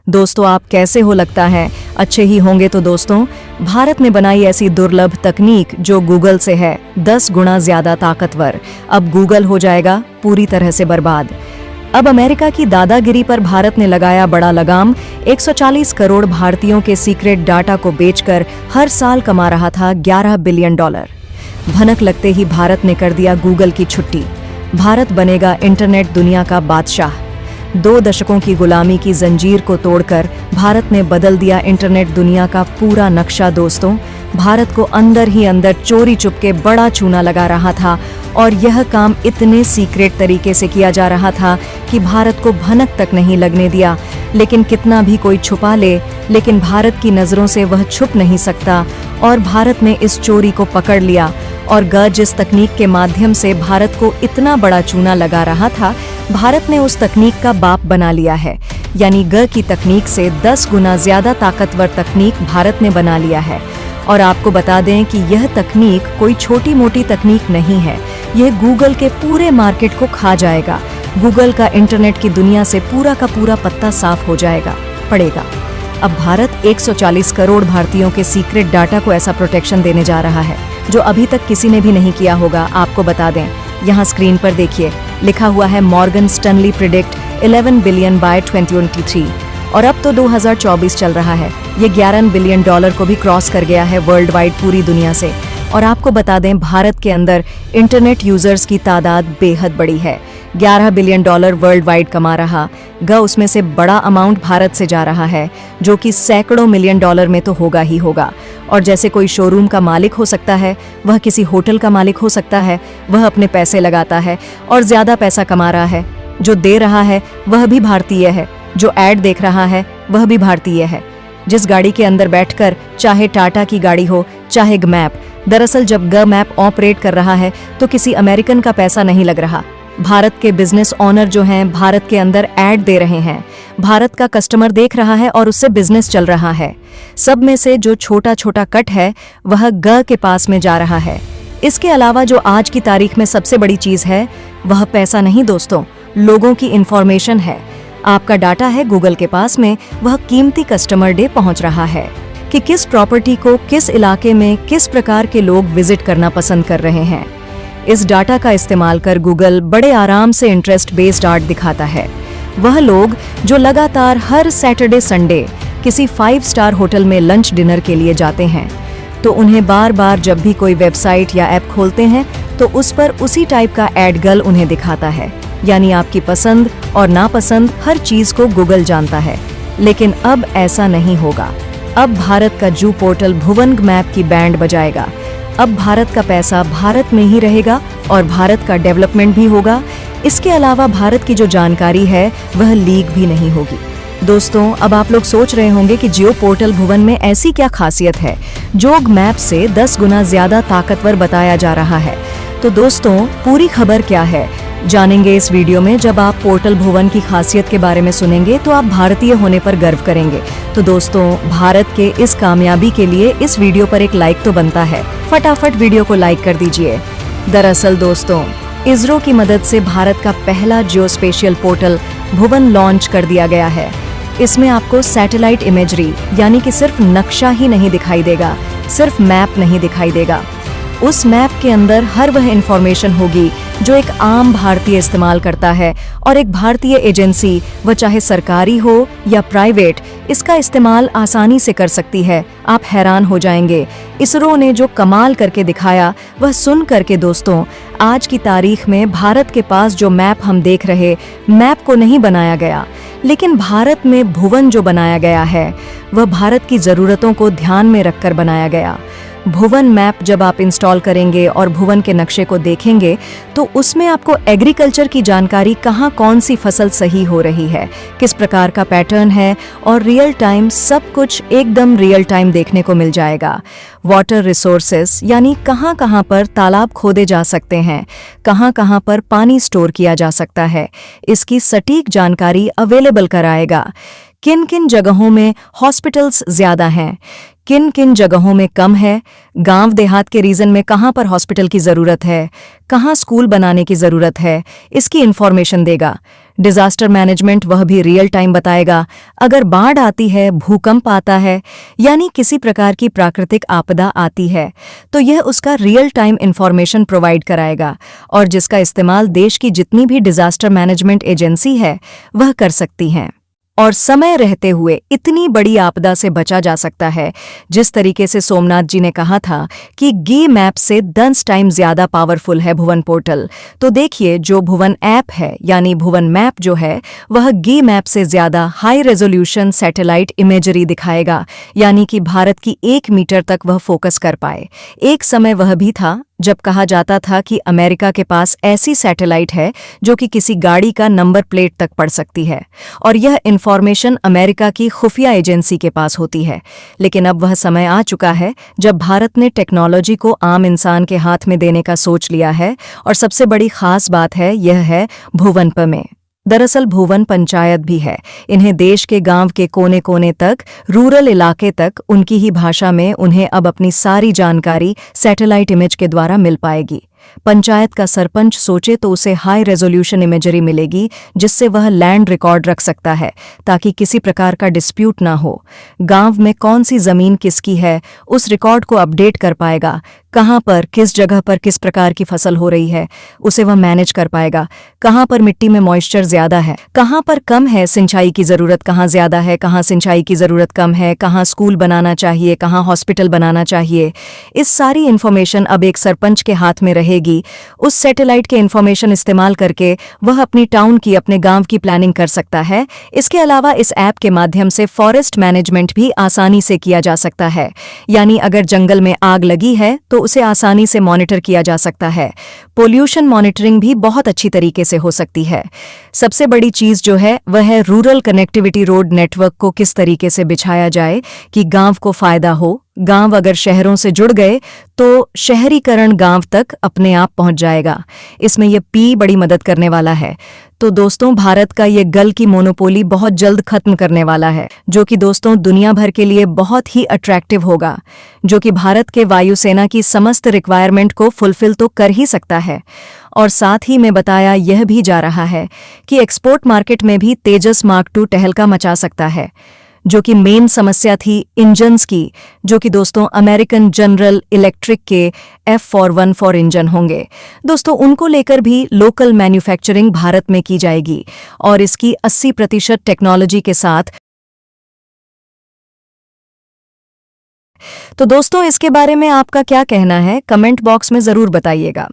दोस्तों आप कैसे हो? लगता है अच्छे ही होंगे। तो दोस्तों, भारत ने बनाई ऐसी दुर्लभ तकनीक जो गूगल से है 10 गुना ज्यादा ताकतवर। अब गूगल हो जाएगा पूरी तरह से बर्बाद। अब अमेरिका की दादागिरी पर भारत ने लगाया बड़ा लगाम। 140 करोड़ भारतीयों के सीक्रेट डाटा को बेचकर हर साल कमा रहा था $11 बिलियन। भनक लगते ही भारत ने कर दिया गूगल की छुट्टी। भारत बनेगा इंटरनेट दुनिया का बादशाह। 2 दशकों की गुलामी की जंजीर को तोड़कर भारत ने बदल दिया इंटरनेट दुनिया का पूरा नक्शा। दोस्तों, भारत को अंदर ही अंदर चोरी चुपके बड़ा चूना लगा रहा था और यह काम इतने सीक्रेट तरीके से किया जा रहा था कि भारत को भनक तक नहीं लगने दिया। लेकिन कितना भी कोई छुपा ले, लेकिन भारत की नजरों से वह छुप नहीं सकता और भारत ने इस चोरी को पकड़ लिया। और जिस तकनीक के माध्यम से भारत को इतना बड़ा चूना लगा रहा था, भारत ने उस तकनीक का बाप बना लिया है। यानी की तकनीक से 10 गुना ज्यादा ताकतवर तकनीक भारत ने बना लिया है। और आपको बता दें कि यह तकनीक कोई छोटी मोटी तकनीक नहीं है। यह गूगल के पूरे मार्केट को खा जाएगा। गूगल का इंटरनेट की दुनिया से पूरा का पूरा पत्ता साफ हो पड़ेगा। अब भारत 140 करोड़ भारतीयों के सीक्रेट डाटा को ऐसा प्रोटेक्शन देने जा रहा है जो अभी तक किसी ने भी नहीं किया होगा। आपको बता दें, यहाँ स्क्रीन पर देखिए, लिखा हुआ है Morgan Stanley predict 11 billion bye 2023। और अब तो 2024 चल रहा है। ये $11 बिलियन को भी क्रॉस कर गया है वर्ल्ड वाइड पूरी दुनिया से। और आपको बता दें, भारत के अंदर इंटरनेट यूजर्स की तादाद बेहद बड़ी है। $11 बिलियन वर्ल्ड वाइड कमा रहा उसमें से बड़ा अमाउंट भारत से जा रहा है, जो कि सैकड़ों मिलियन डॉलर में तो होगा ही होगा। और जैसे कोई शोरूम का मालिक हो सकता है, वह किसी होटल का मालिक हो सकता है, वह अपने पैसे लगाता है और ज्यादा पैसा कमा रहा है। जो दे रहा है वह भी भारतीय है, जो ऐड देख रहा है वह भी भारतीय है। जिस गाड़ी के अंदर बैठकर, चाहे टाटा की गाड़ी हो चाहे मैप, दरअसल जब मैप ऑपरेट कर रहा है तो किसी अमेरिकन का पैसा नहीं लग रहा। भारत के बिजनेस ऑनर जो हैं भारत के अंदर ऐड दे रहे हैं, भारत का कस्टमर देख रहा है और उससे बिजनेस चल रहा है। सब में से जो छोटा छोटा कट है वह के पास में जा रहा है। इसके अलावा जो आज की तारीख में सबसे बड़ी चीज है वह पैसा नहीं दोस्तों, लोगों की इंफॉर्मेशन है। आपका डाटा है गूगल के पास में, वह कीमती कस्टमर डे पहुंच रहा है कि किस प्रॉपर्टी को किस इलाके में किस प्रकार के लोग विजिट करना पसंद कर रहे हैं। इस डाटा का इस्तेमाल कर गूगल बड़े आराम से इंटरेस्ट बेस्ड आर्ट दिखाता है। वह लोग जो लगातार हर सैटरडे संडे किसी 5 स्टार होटल में लंच डिनर के लिए जाते हैं, तो उन्हें बार जब भी कोई वेबसाइट या ऐप खोलते हैं तो उस पर उसी टाइप का एड उन्हें दिखाता है। यानी आपकी पसंद और नापसंद हर चीज को गूगल जानता है। लेकिन अब ऐसा नहीं होगा। अब भारत का जू पोर्टल भुवन मैप की बैंड बजाएगा। अब भारत का पैसा भारत में ही रहेगा और भारत का डेवलपमेंट भी होगा। इसके अलावा भारत की जो जानकारी है वह लीक भी नहीं होगी। दोस्तों, अब आप लोग सोच रहे होंगे कि जियो पोर्टल भुवन में ऐसी क्या खासियत है जो मैप से 10 गुना ज्यादा ताकतवर बताया जा रहा है। तो दोस्तों, पूरी खबर क्या है जानेंगे इस वीडियो में। जब आप पोर्टल भुवन की खासियत के बारे में सुनेंगे तो आप भारतीय होने पर गर्व करेंगे। तो दोस्तों, भारत के इस कामयाबी के लिए इस वीडियो पर एक लाइक तो बनता है। फटाफट वीडियो को लाइक कर दीजिए। दरअसल दोस्तों, इसरो की मदद से भारत का पहला जियोस्पेशियल पोर्टल भुवन लॉन्च कर दिया गया है। इसमें आपको सैटेलाइट इमेजरी यानी कि सिर्फ नक्शा ही नहीं दिखाई देगा, सिर्फ मैप नहीं दिखाई देगा। उस मैप के अंदर हर वह इंफॉर्मेशन होगी जो एक आम भारतीय इस्तेमाल करता है और एक भारतीय एजेंसी, वह चाहे सरकारी हो या प्राइवेट, इसका इस्तेमाल आसानी से कर सकती है। आप हैरान हो जाएंगे इसरो ने जो कमाल करके दिखाया वह सुन करके। दोस्तों, आज की तारीख में भारत के पास जो मैप हम देख रहे, मैप को नहीं बनाया गया, लेकिन भारत में भुवन जो बनाया गया है वह भारत की जरूरतों को ध्यान में रखकर बनाया गया। भुवन मैप जब आप इंस्टॉल करेंगे और भुवन के नक्शे को देखेंगे तो उसमें आपको एग्रीकल्चर की जानकारी, कहाँ कौन सी फसल सही हो रही है, किस प्रकार का पैटर्न है और रियल टाइम, सब कुछ एकदम रियल टाइम देखने को मिल जाएगा। वाटर रिसोर्सेस यानी कहाँ कहाँ पर तालाब खोदे जा सकते हैं, कहाँ कहाँ पर पानी स्टोर किया जा सकता है, इसकी सटीक जानकारी अवेलेबल कराएगा। किन किन जगहों में हॉस्पिटल्स ज्यादा हैं, किन किन जगहों में कम है, गांव देहात के रीजन में कहां पर हॉस्पिटल की जरूरत है, कहां स्कूल बनाने की जरूरत है, इसकी इंफॉर्मेशन देगा। डिजास्टर मैनेजमेंट वह भी रियल टाइम बताएगा। अगर बाढ़ आती है, भूकंप आता है, यानी किसी प्रकार की प्राकृतिक आपदा आती है, तो यह उसका रियल टाइम इंफॉर्मेशन प्रोवाइड कराएगा, और जिसका इस्तेमाल देश की जितनी भी डिजास्टर मैनेजमेंट एजेंसी है वह कर सकती हैं। और समय रहते हुए इतनी बड़ी आपदा से बचा जा सकता है। जिस तरीके से सोमनाथ जी ने कहा था कि गी मैप से 10 टाइम ज्यादा पावरफुल है भुवन पोर्टल, तो देखिए जो भुवन ऐप है यानी भुवन मैप जो है वह गी मैप से ज्यादा हाई रेजोल्यूशन सैटेलाइट इमेजरी दिखाएगा, यानी कि भारत की 1 मीटर तक वह फोकस कर पाए। एक समय वह भी था जब कहा जाता था कि अमेरिका के पास ऐसी सैटेलाइट है जो कि किसी गाड़ी का नंबर प्लेट तक पढ़ सकती है, और यह इंफॉर्मेशन अमेरिका की खुफिया एजेंसी के पास होती है। लेकिन अब वह समय आ चुका है जब भारत ने टेक्नोलॉजी को आम इंसान के हाथ में देने का सोच लिया है, और सबसे बड़ी खास बात है यह है भुवनप में। दरअसल भुवन पंचायत भी है। इन्हें देश के गांव के कोने कोने तक, रूरल इलाके तक उनकी ही भाषा में उन्हें अब अपनी सारी जानकारी सैटेलाइट इमेज के द्वारा मिल पाएगी। पंचायत का सरपंच सोचे तो उसे हाई रेजोल्यूशन इमेजरी मिलेगी, जिससे वह लैंड रिकॉर्ड रख सकता है ताकि किसी प्रकार का डिस्प्यूट ना हो। गांव में कौन सी जमीन किसकी है उस रिकॉर्ड को अपडेट कर पाएगा, कहां पर किस जगह पर किस प्रकार की फसल हो रही है उसे वह मैनेज कर पाएगा, कहां पर मिट्टी में मॉइस्चर ज्यादा है, कहां पर कम है, सिंचाई की जरूरत कहां ज्यादा है, कहां सिंचाई की जरूरत कम है, कहां स्कूल बनाना चाहिए, कहां हॉस्पिटल बनाना चाहिए। इस सारी इन्फॉर्मेशन अब एक सरपंच के हाथ में रहेगी। उस सैटेलाइट के इन्फॉर्मेशन इस्तेमाल करके वह अपनी टाउन की, अपने गांव की प्लानिंग कर सकता है। इसके अलावा इस ऐप के माध्यम से फॉरेस्ट मैनेजमेंट भी आसानी से किया जा सकता है, यानी अगर जंगल में आग लगी है तो उसे आसानी से मॉनिटर किया जा सकता है। पोल्यूशन मॉनिटरिंग भी बहुत अच्छी तरीके से हो सकती है। सबसे बड़ी चीज जो है वह है रूरल कनेक्टिविटी रोड नेटवर्क को किस तरीके से बिछाया जाए कि गांव को फायदा हो। गांव अगर शहरों से जुड़ गए तो शहरीकरण गांव तक अपने आप पहुंच जाएगा। इसमें यह पी बड़ी मदद करने वाला है। तो दोस्तों भारत का ये गल की मोनोपोली बहुत जल्द खत्म करने वाला है, जो कि दोस्तों दुनिया भर के लिए बहुत ही अट्रैक्टिव होगा, जो कि भारत के वायुसेना की समस्त रिक्वायरमेंट को फुलफिल तो कर ही सकता है। और साथ ही में बताया यह भी जा रहा है कि एक्सपोर्ट मार्केट में भी तेजस मार्क 2 टहलका मचा सकता है, जो कि मेन समस्या थी इंजन्स की, जो कि दोस्तों अमेरिकन जनरल इलेक्ट्रिक के F414 इंजन होंगे। दोस्तों उनको लेकर भी लोकल मैन्युफैक्चरिंग भारत में की जाएगी और इसकी 80% टेक्नोलॉजी के साथ। तो दोस्तों इसके बारे में आपका क्या कहना है, कमेंट बॉक्स में जरूर बताइएगा।